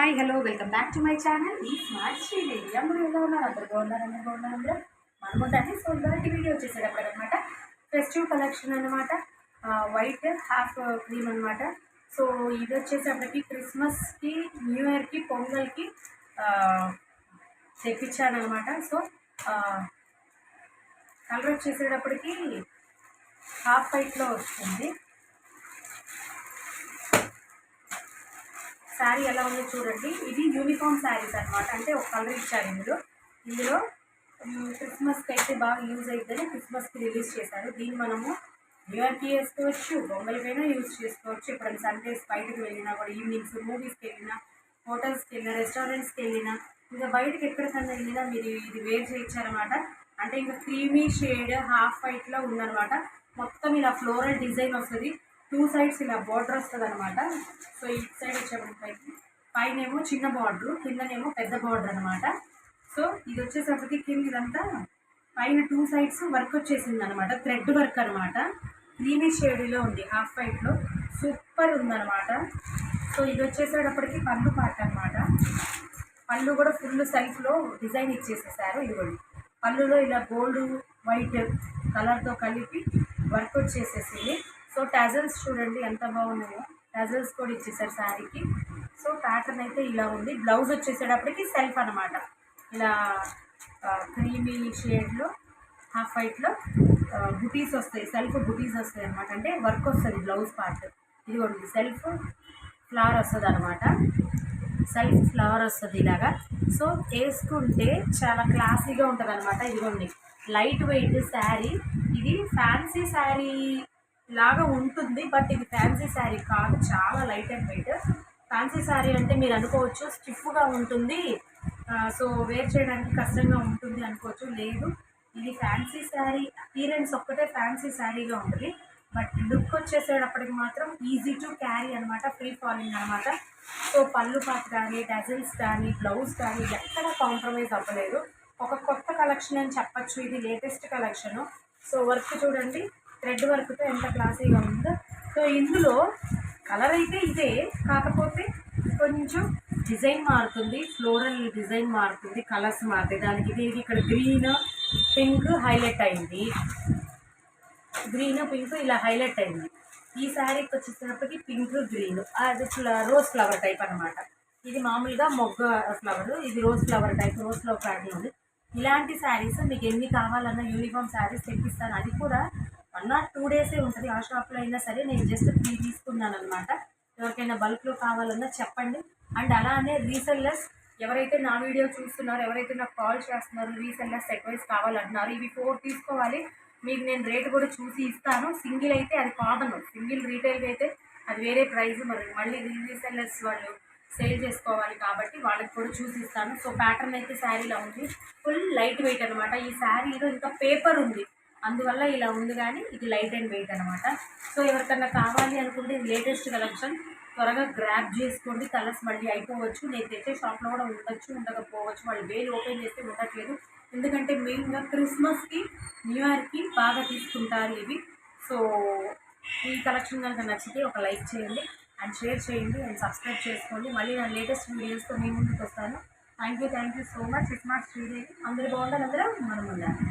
Hi hello welcome back to my channel ఈ smart Sridevi. అందరూ ఎలా ఉన్నారు? అందరూ బాగున్నారు. మనకుంటానే సో ఇలాంటి వీడియో వచ్చేసేటప్పుడు అనమాట ఫెస్టివ్ కలెక్షన్ అనమాట. వైట్ హాఫ్ క్రీమ్ అనమాట. సో ఇది వచ్చేసేపటికి క్రిస్మస్కి, న్యూ ఇయర్కి, పొంగల్కి తెప్పించాను అనమాట. సో కలర్ వచ్చేసేటప్పటికి హాఫ్ వైట్లో వస్తుంది. శారీ ఎలా ఉందో చూడండి. ఇది యూనిఫామ్ శారీస్ అనమాట. అంటే ఒక కలర్ ఇచ్చారు ఇందులో క్రిస్మస్కి అయితే బాగా యూజ్ అవుతుందని క్రిస్మస్కి రిలీజ్ చేశారు. దీన్ని మనము న్యూ ఇయర్కి వేసుకోవచ్చు, పొంగల్కైనా యూజ్ చేసుకోవచ్చు. ఎప్పుడైనా సండేస్ బయటకు వెళ్ళినా కూడా, ఈవినింగ్స్ మూవీస్కి వెళ్ళినా, హోటల్స్కి వెళ్ళినా, రెస్టారెంట్స్కి వెళ్ళినా, ఇంకా బయటకు ఎక్కడికన్నా వెళ్ళినా మీరు ఇది వేర్ చేయొచ్చారనమాట. అంటే ఇంకా క్రీమీ షేడ్ హాఫ్ వైట్లో ఉందనమాట. మొత్తం ఇలా ఫ్లోరల్ డిజైన్ వస్తుంది. 2 సైడ్స్ ఇలా బార్డర్ వస్తుంది అనమాట. సో ఈ సైడ్ వచ్చేప్పటికి పైన ఏమో చిన్న బార్డర్, కిందనేమో పెద్ద బార్డర్ అనమాట. సో ఇది వచ్చేసరికి కింద ఇదంతా పైన 2 సైడ్స్ వర్క్ వచ్చేసింది అనమాట. థ్రెడ్ వర్క్ అనమాట. క్రీమీ షేడ్లో ఉంది హాఫ్ వైట్లో. సూపర్ ఉందనమాట. సో ఇది వచ్చేసేటప్పటికి పళ్ళు పార్ట్ అనమాట. పళ్ళు కూడా ఫుల్ సెల్ఫ్లో డిజైన్ ఇచ్చేసేసారు. ఇదిగోండి పళ్ళులో ఇలా గోల్డ్ వైట్ కలర్తో కలిపి వర్క్ వచ్చేసేసింది. సో టాజల్స్ చూడండి ఎంత బాగున్నాయో. టాజల్స్ కూడా ఇచ్చేసారు శారీకి. సో ప్యాటర్న్ అయితే ఇలా ఉంది. బ్లౌజ్ వచ్చేసేటప్పటికి సెల్ఫ్ అనమాట. ఇలా క్రీమీ షేడ్లో హాఫ్ వైట్లో బుటీస్ వస్తాయి, సెల్ఫ్ బుటీస్ వస్తాయి అనమాట. అంటే వర్క్ వస్తుంది బ్లౌజ్ పార్ట్. ఇదిగోండి సెల్ఫ్ ఫ్లవర్ వస్తుంది అనమాట. సెల్ఫ్ ఫ్లవర్ వస్తుంది ఇలాగా. సో వేసుకుంటే చాలా క్లాసీగా ఉంటుంది అనమాట. ఇదిగోండి లైట్ వెయిట్ శారీ. ఇది ఫ్యాన్సీ శారీ లాగా ఉంటుంది, బట్ ఇది ఫ్యాన్సీ శారీ కాదు, చాలా light and weight. Fancy sari అంటే మీరు అనుకోవచ్చు స్టిఫ్గా ఉంటుంది, సో వేర్ చేయడానికి కష్టంగా ఉంటుంది అనుకోవచ్చు. లేదు, ఇది ఫ్యాన్సీ శారీ అపీరెన్స్ ఒక్కటే ఫ్యాన్సీ శారీగా ఉంటుంది, బట్ లుక్ వచ్చేసేటప్పటికి మాత్రం ఈజీ టు క్యారీ అనమాట. ఫ్రీ ఫాలింగ్ అనమాట. సో పళ్ళు పాట్ కానీ, టజల్స్ కానీ, బ్లౌజ్ కానీ ఎక్కడ కాంప్రమైజ్ అవ్వలేదు. ఒక కొత్త కలెక్షన్ అని చెప్పచ్చు. ఇది లేటెస్ట్ కలెక్షను. సో వర్క్ చూడండి, థ్రెడ్ వర్క్తో ఎంత క్లాసీగా ఉందో. సో ఇందులో కలర్ అయితే ఇదే, కాకపోతే కొంచెం డిజైన్ మారుతుంది, ఫ్లోరల్ డిజైన్ మారుతుంది, కలర్స్ మారుతాయి. దానికి ఇది ఇక్కడ గ్రీన్ పింక్ హైలైట్ అయింది. గ్రీన్ పింక్ ఇలా హైలైట్ అయింది. ఈ శారీకి వచ్చేసినప్పటికీ పింక్ గ్రీన్, అది రోజ్ ఫ్లవర్ టైప్ అనమాట. ఇది మామూలుగా మొగ్గ ఫ్లవర్, ఇది rose flower type, rose flower pattern ఉంది. ఇలాంటి శారీస్ మీకు ఎన్ని కావాలన్నా యూనిఫామ్ శారీస్ తెప్పిస్తాను. అది కూడా 1 or 2 డేసే ఉంటుంది. ఆ షాప్లో అయినా సరే నేను జస్ట్ 3 తీసుకున్నాను అనమాట. ఎవరికైనా బల్క్లో కావాలన్నా చెప్పండి. అండ్ అలానే రీసెల్లర్స్ ఎవరైతే నా వీడియో చూస్తున్నారో, ఎవరైతే నాకు కాల్ చేస్తున్నారో, రీసెల్లర్స్ అడ్వైస్ కావాలంటున్నారు, ఇవి 4 తీసుకోవాలి, మీకు నేను రేటు కూడా చూసి ఇస్తాను. సింగిల్ అయితే అది కామన్, సింగిల్ రీటైల్గా అయితే అది వేరే ప్రైస్. మళ్ళీ రీసెల్లర్స్ వాళ్ళు సేల్ చేసుకోవాలి కాబట్టి వాళ్ళకి కూడా చూసి ఇస్తాను. సో ప్యాటర్న్ అయితే శారీలో ఉంది, ఫుల్ లైట్ వెయిట్ అనమాట. ఈ శారీలో ఇంకా పేపర్ ఉంది, అందువల్ల ఇలా ఉంది, కానీ ఇది లైట్ అండ్ వెయిట్ అనమాట. సో ఎవరికన్నా కావాలి అనుకుంటే ఇది లేటెస్ట్ కలెక్షన్, త్వరగా గ్రాప్ చేసుకోండి. కలర్స్ మళ్ళీ అయిపోవచ్చు. నేను తెచ్చే షాప్లో కూడా ఉండొచ్చు, ఉండకపోవచ్చు. వాళ్ళు వేలు ఓపెన్ చేస్తే ఉండట్లేదు, ఎందుకంటే మెయిన్గా క్రిస్మస్కి, న్యూ ఇయర్కి బాగా తీసుకుంటారు ఇవి. సో ఈ కలెక్షన్ కనుక నచ్చితే ఒక లైక్ చేయండి అండ్ షేర్ చేయండి అండ్ సబ్స్క్రైబ్ చేసుకోండి. మళ్ళీ నా లేటెస్ట్ వీడియోస్తో మీ ముందుకు వస్తాను. Thank you so much. Smart Sridevi. అందరూ బాగుండాలి, అందరూ మనం ఉండాలి.